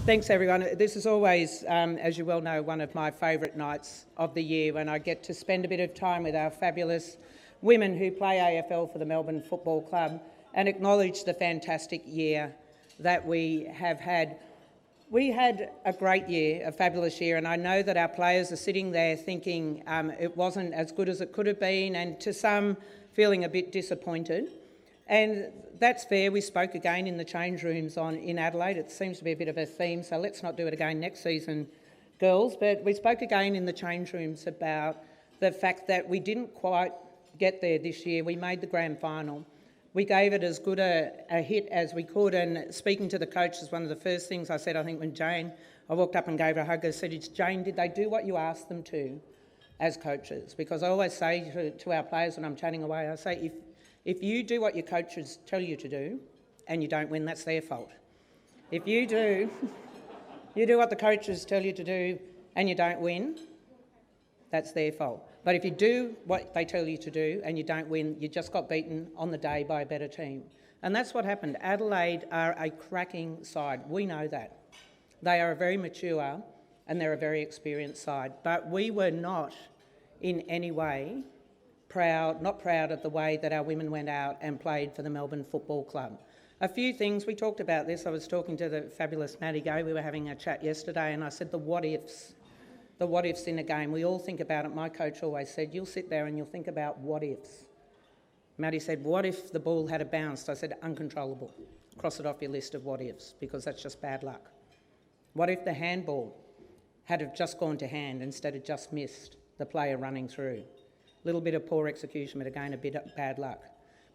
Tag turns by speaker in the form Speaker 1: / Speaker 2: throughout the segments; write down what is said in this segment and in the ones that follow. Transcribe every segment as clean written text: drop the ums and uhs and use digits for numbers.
Speaker 1: Thanks, everyone. This is always, as you well know, one of my favourite nights of the year when I get to spend a bit of time with our fabulous women who play AFL for the Melbourne Football Club and acknowledge the fantastic year that we have had. We had a great year, a fabulous year, and I know that our players are sitting there thinking it wasn't as good as it could have been, and to some feeling a bit disappointed. And that's fair. We spoke again in the change rooms in Adelaide. It seems to be a bit of a theme, so let's not do it again next season, girls. But we spoke again in the change rooms about the fact that we didn't quite get there this year. We made the grand final. We gave it as good a hit as we could, and speaking to the coaches, one of the first things I said, I think when Jane, I walked up and gave her a hug, I said, Jane, did they do what you asked them to as coaches? Because I always say to our players when I'm chatting away, I say, if you do what your coaches tell you to do and you don't win, that's their fault. If you do what the coaches tell you to do and you don't win, that's their fault. But if you do what they tell you to do and you don't win, you just got beaten on the day by a better team. And that's what happened. Adelaide are a cracking side. We know that. They are a very mature and they're a very experienced side. But we were not in any way not proud of the way that our women went out and played for the Melbourne Football Club. A few things, we talked about this. I was talking to the fabulous Maddie Gay. We were having a chat yesterday and I said the what ifs in a game. We all think about it. My coach always said, you'll sit there and you'll think about what ifs. Maddie said, what if the ball had bounced? I said, uncontrollable. Cross it off your list of what ifs because that's just bad luck. What if the handball had have just gone to hand instead of just missed the player running through? Little bit of poor execution, but again, a bit of bad luck.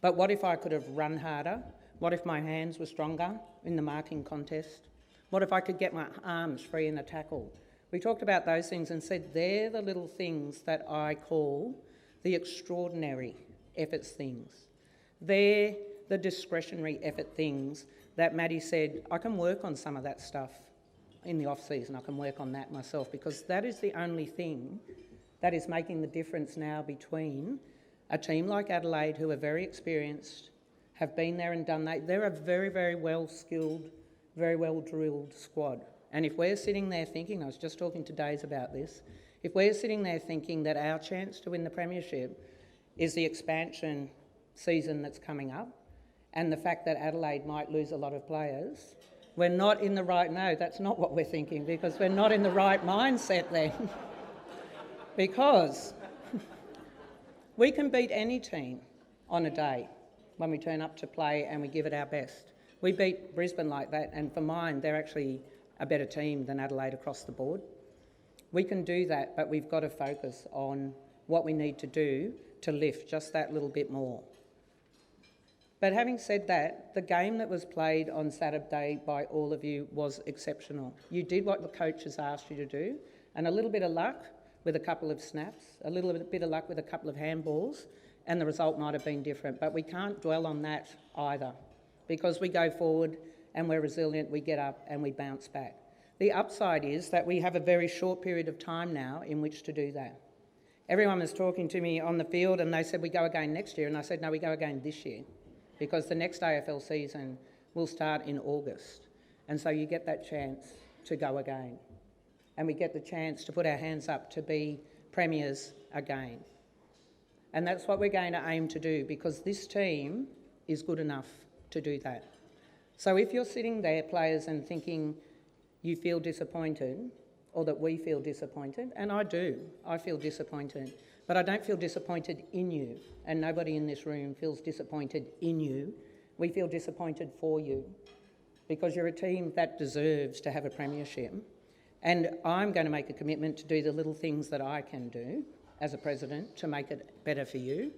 Speaker 1: But what if I could have run harder? What if my hands were stronger in the marking contest? What if I could get my arms free in a tackle? We talked about those things and said they're the little things that I call the extraordinary efforts things. They're the discretionary effort things that Maddie said, I can work on some of that stuff in the off-season. I can work on that myself because that is the only thing that is making the difference now between a team like Adelaide, who are very experienced, have been there and done that. They're a very, very well-skilled, very well-drilled squad. And if we're sitting there thinking, I was just talking to Days about this, if we're sitting there thinking that our chance to win the premiership is the expansion season that's coming up and the fact that Adelaide might lose a lot of players, we're not in the right... No, that's not what we're thinking because we're not in the right mindset then. Because we can beat any team on a day when we turn up to play and we give it our best. We beat Brisbane like that, and for mine, they're actually a better team than Adelaide across the board. We can do that, but we've got to focus on what we need to do to lift just that little bit more. But having said that, the game that was played on Saturday by all of you was exceptional. You did what the coaches asked you to do, and a little bit of luck with a couple of snaps, a little bit of luck with a couple of handballs, and the result might have been different. But we can't dwell on that either because we go forward and we're resilient, we get up and we bounce back. The upside is that we have a very short period of time now in which to do that. Everyone was talking to me on the field and they said, we go again next year. And I said, no, we go again this year because the next AFL season will start in August. And so you get that chance to go again. And we get the chance to put our hands up to be premiers again. And that's what we're going to aim to do because this team is good enough to do that. So if you're sitting there, players, and thinking you feel disappointed or that we feel disappointed, and I do, I feel disappointed, but I don't feel disappointed in you, and nobody in this room feels disappointed in you. We feel disappointed for you because you're a team that deserves to have a premiership. And I'm going to make a commitment to do the little things that I can do as a president to make it better for you.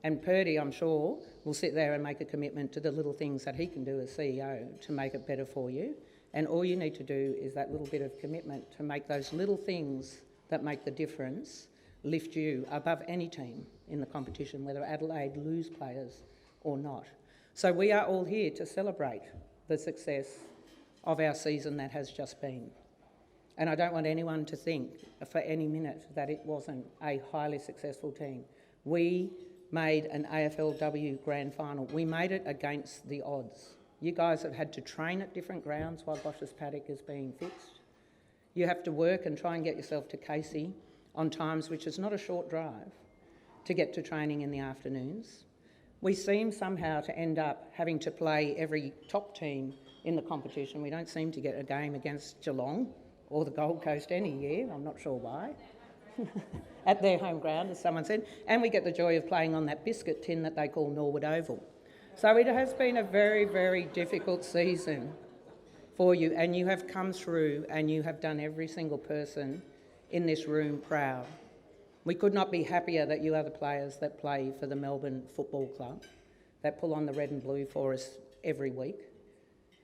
Speaker 1: And Purdy, I'm sure, will sit there and make a commitment to the little things that he can do as CEO to make it better for you. And all you need to do is that little bit of commitment to make those little things that make the difference lift you above any team in the competition, whether Adelaide lose players or not. So we are all here to celebrate the success of our season that has just been. And I don't want anyone to think for any minute that it wasn't a highly successful team. We made an AFLW grand final. We made it against the odds. You guys have had to train at different grounds while Bosch's paddock is being fixed. You have to work and try and get yourself to Casey on times which is not a short drive to get to training in the afternoons. We seem somehow to end up having to play every top team in the competition. We don't seem to get a game against Geelong or the Gold Coast any year. I'm not sure why. At their home ground, as someone said. And we get the joy of playing on that biscuit tin that they call Norwood Oval. So it has been a very, very difficult season for you, and you have come through and you have done every single person in this room proud. We could not be happier that you are the players that play for the Melbourne Football Club, that pull on the red and blue for us every week.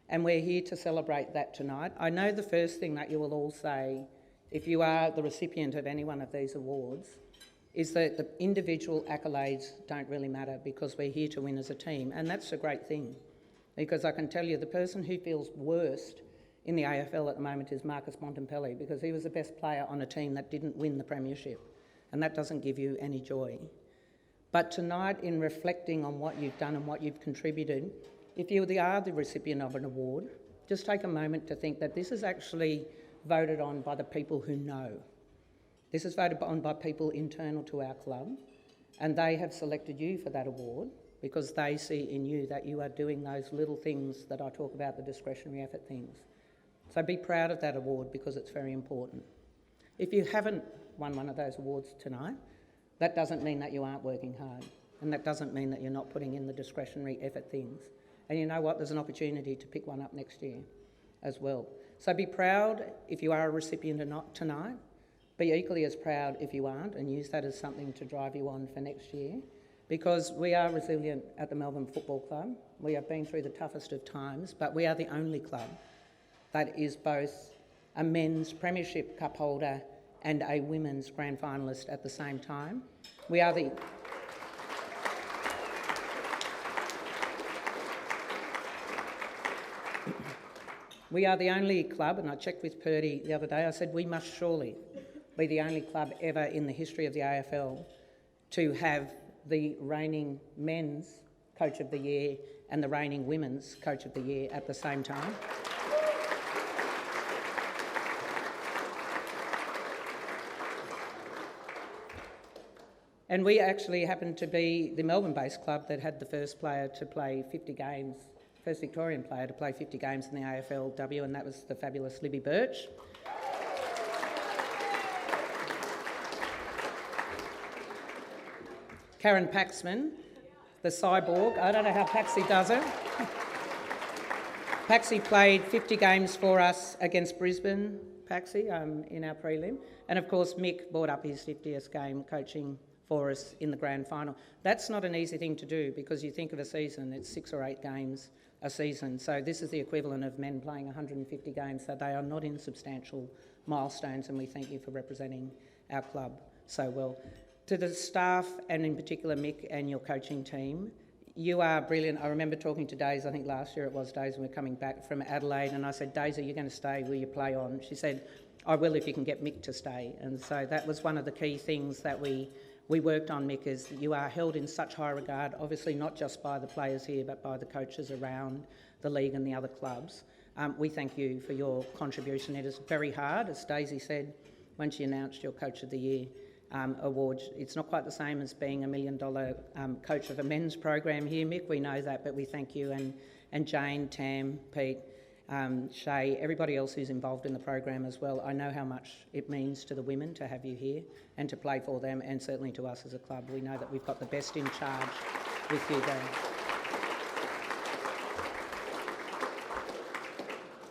Speaker 1: And we're here to celebrate that tonight. I know the first thing that you will all say, if you are the recipient of any one of these awards, is that the individual accolades don't really matter because we're here to win as a team. And that's a great thing, because I can tell you the person who feels worst in the AFL at the moment is Marcus Bontempelli, because he was the best player on a team that didn't win the premiership. And that doesn't give you any joy. But tonight, in reflecting on what you've done and what you've contributed, if you are the recipient of an award, just take a moment to think that this is actually voted on by the people who know. This is voted on by people internal to our club, and they have selected you for that award because they see in you that you are doing those little things that I talk about, the discretionary effort things. So be proud of that award because it's very important. If you haven't won one of those awards tonight, that doesn't mean that you aren't working hard, and that doesn't mean that you're not putting in the discretionary effort things. And you know what? There's an opportunity to pick one up next year as well. So be proud if you are a recipient or not tonight. Be equally as proud if you aren't, and use that as something to drive you on for next year, because we are resilient at the Melbourne Football Club. We have been through the toughest of times, but we are the only club that is both a men's premiership cup holder and a women's grand finalist at the same time. We are the only club, and I checked with Purdy the other day, I said we must surely be the only club ever in the history of the AFL to have the reigning men's Coach of the Year and the reigning women's Coach of the Year at the same time. And we actually happened to be the Melbourne-based club that had the first player to play 50 games, first Victorian player to play 50 games in the AFLW, and that was the fabulous Libby Birch. Karen Paxman, the cyborg. I don't know how Paxi does it. Paxi played 50 games for us against Brisbane, Paxi, in our prelim. And of course, Mick brought up his 50th game coaching for us in the grand final. That's not an easy thing to do because you think of a season, it's 6 or 8 games a season. So this is the equivalent of men playing 150 games. So they are not insubstantial milestones, and we thank you for representing our club so well. To the staff, and in particular Mick and your coaching team, you are brilliant. I remember talking to Daisy, I think last year it was Daisy, we were coming back from Adelaide, and I said, Daisy, you're going to stay, will you play on? She said, I will if you can get Mick to stay. And so that was one of the key things that we worked on, Mick, is that you are held in such high regard, obviously not just by the players here, but by the coaches around the league and the other clubs. We thank you for your contribution. It is very hard, as Daisy said when she announced your Coach of the Year award. It's not quite the same as being $1 million coach of a men's program here, Mick, we know that, but we thank you, and Jane, Tam, Pete, Shay, everybody else who's involved in the program as well. I know how much it means to the women to have you here and to play for them, and certainly to us as a club. We know that we've got the best in charge with you there.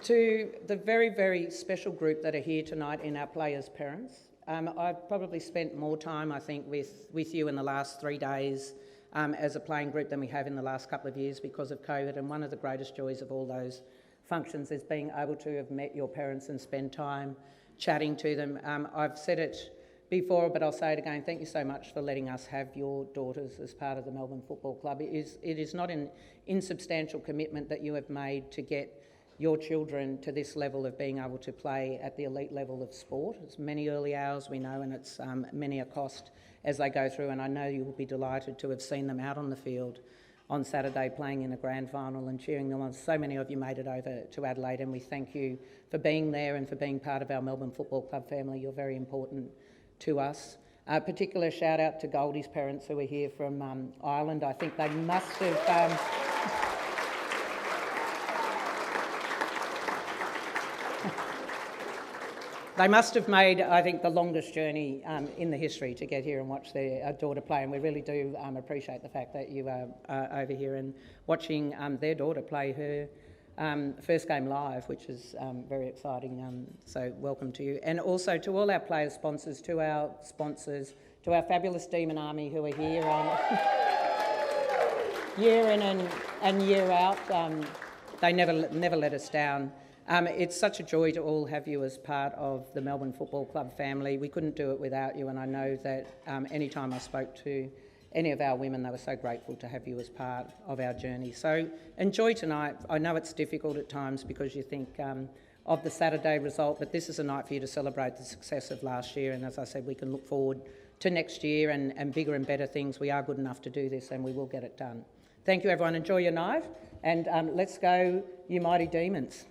Speaker 1: To the very, very special group that are here tonight in our players' parents, I've probably spent more time, I think, with you in the last 3 days as a playing group than we have in the last couple of years because of COVID, and one of the greatest joys of all those functions is being able to have met your parents and spend time chatting to them. I've said it before, but I'll say it again, thank you so much for letting us have your daughters as part of the Melbourne Football Club. It is not an insubstantial commitment that you have made to get your children to this level of being able to play at the elite level of sport. It's many early hours, we know, and it's many a cost as they go through, and I know you will be delighted to have seen them out on the field on Saturday playing in a grand final and cheering them on. So many of you made it over to Adelaide, and we thank you for being there and for being part of our Melbourne Football Club family. You're very important to us. A particular shout out to Goldie's parents who are here from Ireland. I think they must have... They must have made, I think, the longest journey in the history to get here and watch their daughter play, and we really do appreciate the fact that you are over here and watching their daughter play her first game live, which is very exciting, so welcome to you. And also to all our player sponsors, to our fabulous Demon Army who are here year in and year out. They never let us down. It's such a joy to all have you as part of the Melbourne Football Club family. We couldn't do it without you, and I know that any time I spoke to any of our women, they were so grateful to have you as part of our journey. So enjoy tonight. I know it's difficult at times because you think of the Saturday result, but this is a night for you to celebrate the success of last year, and as I said, we can look forward to next year and bigger and better things. We are good enough to do this, and we will get it done. Thank you, everyone. Enjoy your night, and let's go, you mighty demons.